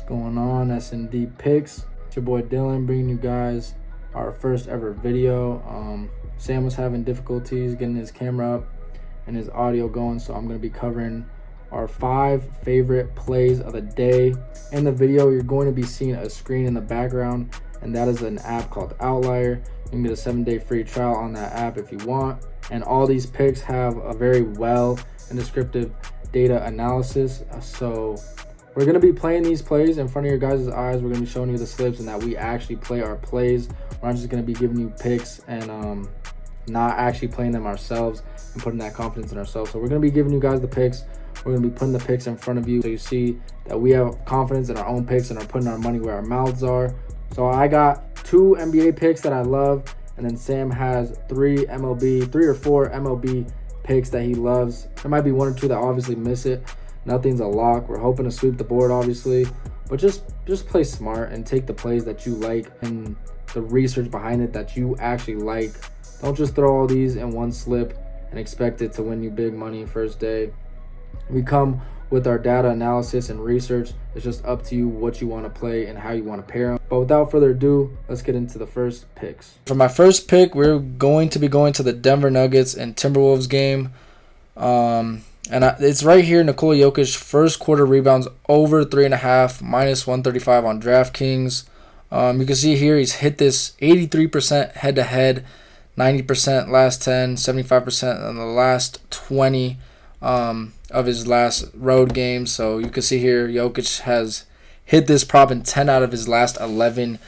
Going on, S&D Picks. It's your boy Dylan bringing you guys our first ever video. Sam was having difficulties getting his camera up and his audio going, so I'm going to be covering our 5 favorite plays of the day. In the video, you're going to be seeing a screen in the background, and that is an app called Outlier. You can get a 7-day free trial on that app if you want. And all these picks have a very well and descriptive data analysis. So we're going to be playing these plays in front of your guys' eyes. We're going to be showing you the slips and that we actually play our plays. We're not just going to be giving you picks and not actually playing them ourselves and putting that confidence in ourselves. So we're going to be giving you guys the picks. We're going to be putting the picks in front of you so you see that we have confidence in our own picks and are putting our money where our mouths are. So I got 2 NBA picks that I love, and then Sam has 3 or 4 MLB picks that he loves. There might be 1 or 2 that obviously miss it. Nothing's a lock. We're hoping to sweep the board, obviously, but just play smart and take the plays that you like and the research behind it that you actually like. Don't just throw all these in one slip and expect it to win you big money first day. We come with our data analysis and research. It's just up to you what you want to play and how you want to pair them. But without further ado, let's get into the first picks. For my first pick, we're going to be going to the Denver Nuggets and Timberwolves game. It's right here. Nikola Jokic, first quarter rebounds over 3.5, minus 135 on DraftKings. You can see here he's hit this 83% head-to-head, 90% last 10, 75% in the last 20 of his last road games. So you can see here Jokic has hit this prop in 10 out of his last 11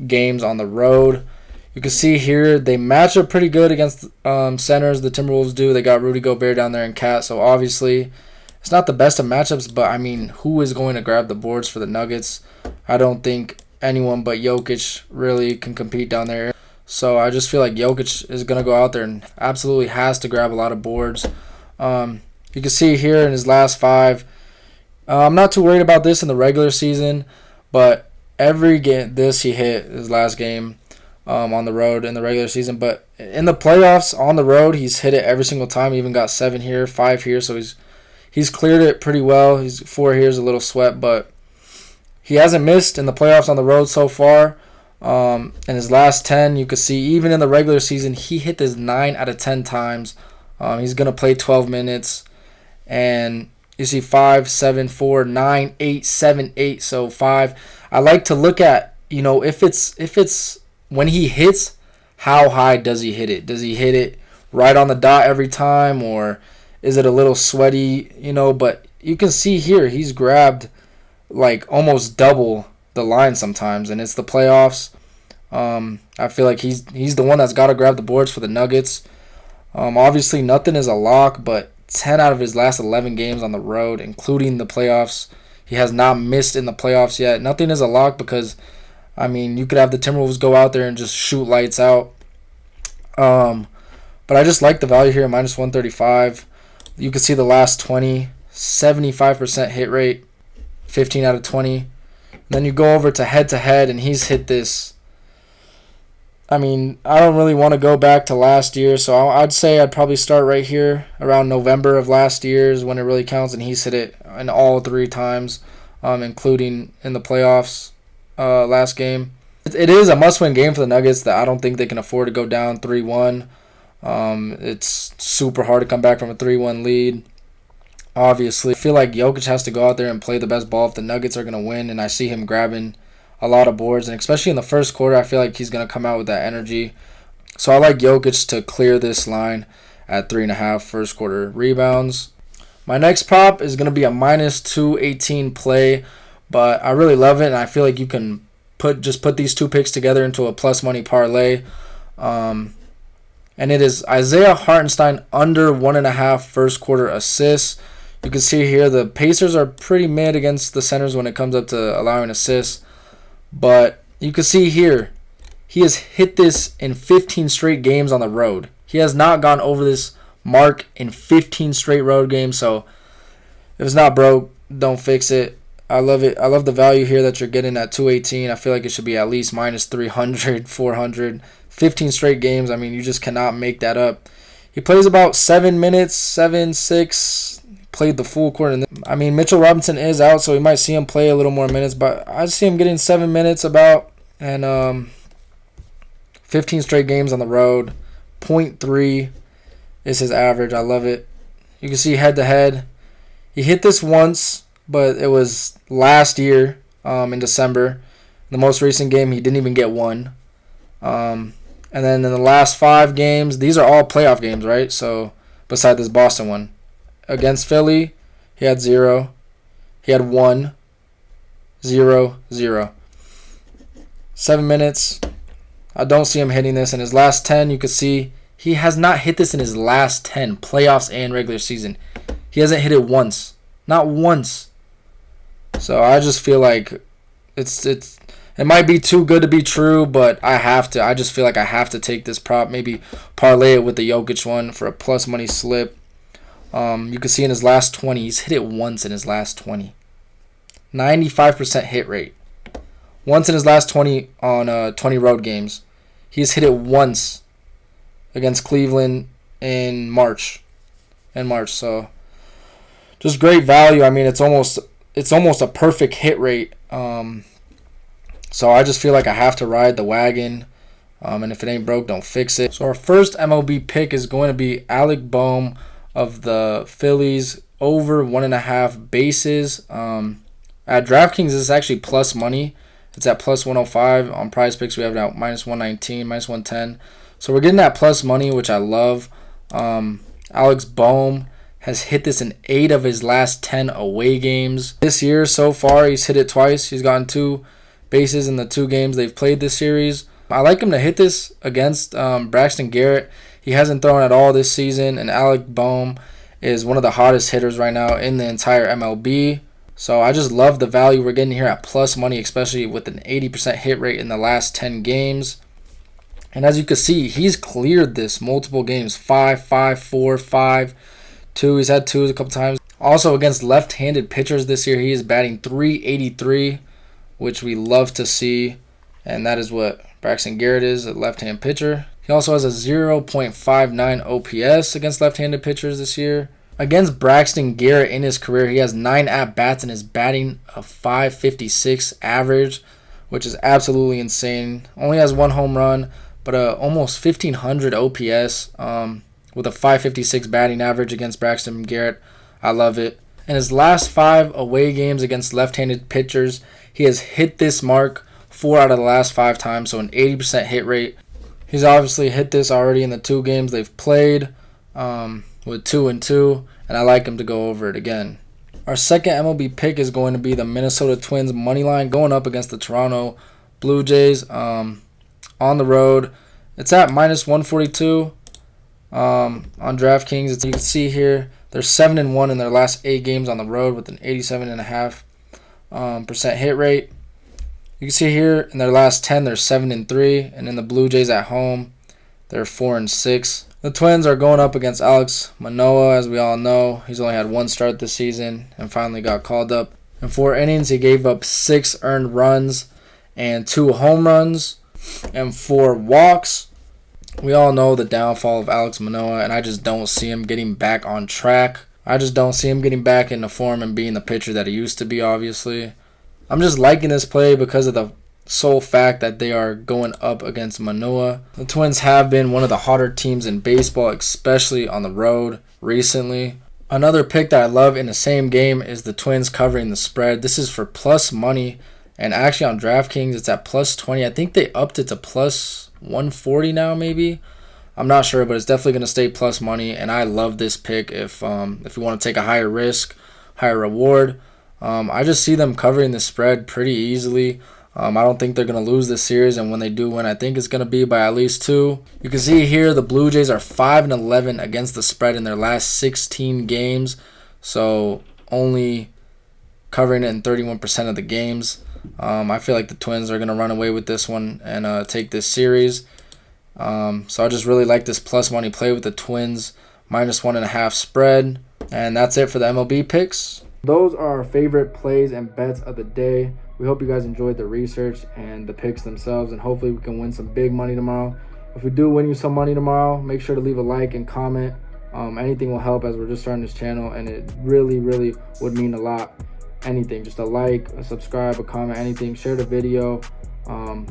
games on the road. You can see here they match up pretty good against centers. The Timberwolves do. They got Rudy Gobert down there and Cat. So obviously it's not the best of matchups, but I mean, who is going to grab the boards for the Nuggets? I don't think anyone but Jokic really can compete down there. So I just feel like Jokic is going to go out there and absolutely has to grab a lot of boards. You can see here in his last 5. I'm not too worried about this in the regular season, but every game he hit his last game on the road in the regular season. But in the playoffs on the road, he's hit it every single time. He even got 7 here, 5 here, so he's cleared it pretty well. He's 4 here is a little sweat, but he hasn't missed in the playoffs on the road so far. In his last 10, you can see even in the regular season, he hit this 9 out of 10 times. He's going to play 12 minutes. And you see 5, 7, 4, 9, 8, 7, 8. So 5. I like to look at, if it's when he hits, how high does he hit it? Does he hit it right on the dot every time, or is it a little sweaty? But you can see here he's grabbed like almost double the line sometimes, and it's the playoffs. I feel like he's the one that's got to grab the boards for the Nuggets. Obviously, nothing is a lock, but 10 out of his last 11 games on the road, including the playoffs, he has not missed in the playoffs yet. Nothing is a lock because, I mean, you could have the Timberwolves go out there and just shoot lights out. But I just like the value here, minus 135. You can see the last 20, 75% hit rate, 15 out of 20. Then you go over to head-to-head, and he's hit this. I mean, I don't really want to go back to last year, so I'd say I'd probably start right here around November of last year is when it really counts, and he's hit it in all 3 times, including in the playoffs last game. It is a must-win game for the Nuggets that I don't think they can afford to go down 3-1. It's super hard to come back from a 3-1 lead. Obviously, I feel like Jokic has to go out there and play the best ball if the Nuggets are going to win, and I see him grabbing a lot of boards, and especially in the first quarter, I feel like he's going to come out with that energy. So I like Jokic to clear this line at 3.5 first quarter rebounds. My next prop is going to be a minus 218 play, but I really love it, and I feel like you can put these 2 picks together into a plus money parlay. And it is Isaiah Hartenstein under 1.5 first quarter assists. You can see here the Pacers are pretty mid against the centers when it comes up to allowing assists. But you can see here, he has hit this in 15 straight games on the road. He has not gone over this mark in 15 straight road games. So if it's not broke, don't fix it. I love it. I love the value here that you're getting at 218. I feel like it should be at least minus 300, 400. 15 straight games. I mean, you just cannot make that up. He plays about 7 minutes, 7, 6. played the full quarter. I mean, Mitchell Robinson is out, so we might see him play a little more minutes, but I see him getting 7 minutes about, and 15 straight games on the road. 0.3 is his average. I love it. You can see head-to-head. He hit this once, but it was last year in December. The most recent game, he didn't even get one. And then in the last 5 games, these are all playoff games, right? So beside this Boston one. Against Philly, he had 0. He had 1, 0, 0. 7 minutes. I don't see him hitting this. In his last 10, you can see he has not hit this in his last 10 playoffs and regular season. He hasn't hit it once. Not once. So I just feel like it might be too good to be true, but I have to. I just feel like I have to take this prop. Maybe parlay it with the Jokic one for a plus money slip. You can see in his last 20, he's hit it once in his last 20. 95% hit rate. Once in his last 20 on 20 road games. He's hit it once against Cleveland in March. So just great value. I mean, it's almost a perfect hit rate. So I just feel like I have to ride the wagon. And if it ain't broke, don't fix it. So our first MLB pick is going to be Alec Bohm of the Phillies over 1.5 bases. At DraftKings, it's actually plus money. It's at plus 105. On Prize Picks, we have it at minus 119, minus 110. So we're getting that plus money, which I love. Alex Bohm has hit this in 8 of his last 10 away games. This year, so far, he's hit it twice. He's gotten 2 bases in the 2 games they've played this series. I like him to hit this against Braxton Garrett. He hasn't thrown at all this season, and Alec Bohm is one of the hottest hitters right now in the entire MLB. So I just love the value we're getting here at plus money, especially with an 80% hit rate in the last 10 games. And as you can see, he's cleared this multiple games. 5, 5, 4, 5, 2. He's had 2 a couple times. Also against left-handed pitchers this year, he is batting .383, which we love to see. And that is what Braxton Garrett is, a left-hand pitcher. He also has a 0.59 OPS against left-handed pitchers this year. Against Braxton Garrett in his career, he has 9 at-bats and is batting a .556 average, which is absolutely insane. Only has 1 home run, but almost 1,500 OPS with a .556 batting average against Braxton Garrett. I love it. In his last 5 away games against left-handed pitchers, he has hit this mark 4 out of the last 5 times, so an 80% hit rate. He's obviously hit this already in the 2 games they've played. With 2 and 2, and I like him to go over it again. Our second MLB pick is going to be the Minnesota Twins money line going up against the Toronto Blue Jays on the road. It's at minus 142 on DraftKings. You can see here they're 7-1 in their last 8 games on the road with an 87.5% hit rate. You can see here in their last 10 they're 7-3, and in the Blue Jays at home they're 4-6. The Twins are going up against Alex Manoah, as we all know. He's only had 1 start this season and finally got called up. In 4 innings, he gave up 6 earned runs and 2 home runs and 4 walks. We all know the downfall of Alex Manoah, and I just don't see him getting back on track. I just don't see him getting back into form and being the pitcher that he used to be, obviously. I'm just liking this play because of the sole fact that they are going up against Manoah. The Twins have been one of the hotter teams in baseball, especially on the road recently. Another pick that I love in the same game is the Twins covering the spread. This is for plus money, and actually on DraftKings it's at plus 20. I think they upped it to plus 140 now, maybe. I'm not sure, but it's definitely going to stay plus money, and I love this pick if you want to take a higher risk, higher reward. I just see them covering the spread pretty easily. I don't think they're going to lose this series, and when they do win, I think it's going to be by at least 2. You can see here the Blue Jays are 5-11 against the spread in their last 16 games, so only covering it in 31% of the games. I feel like the Twins are going to run away with this one and take this series. So I just really like this plus money play with the Twins minus 1.5 spread, and that's it for the MLB picks. Those are our favorite plays and bets of the day. We hope you guys enjoyed the research and the picks themselves, and hopefully we can win some big money tomorrow. If we do win you some money tomorrow, make sure to leave a like and comment Anything will help, as we're just starting this channel, and it really would mean a lot. Anything, just a like, a subscribe, a comment, anything. Share the video, and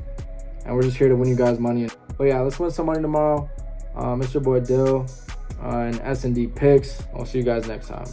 we're just here to win you guys money. But yeah, let's win some money tomorrow. Mr. Boy Dill and S&D picks. I'll see you guys next time.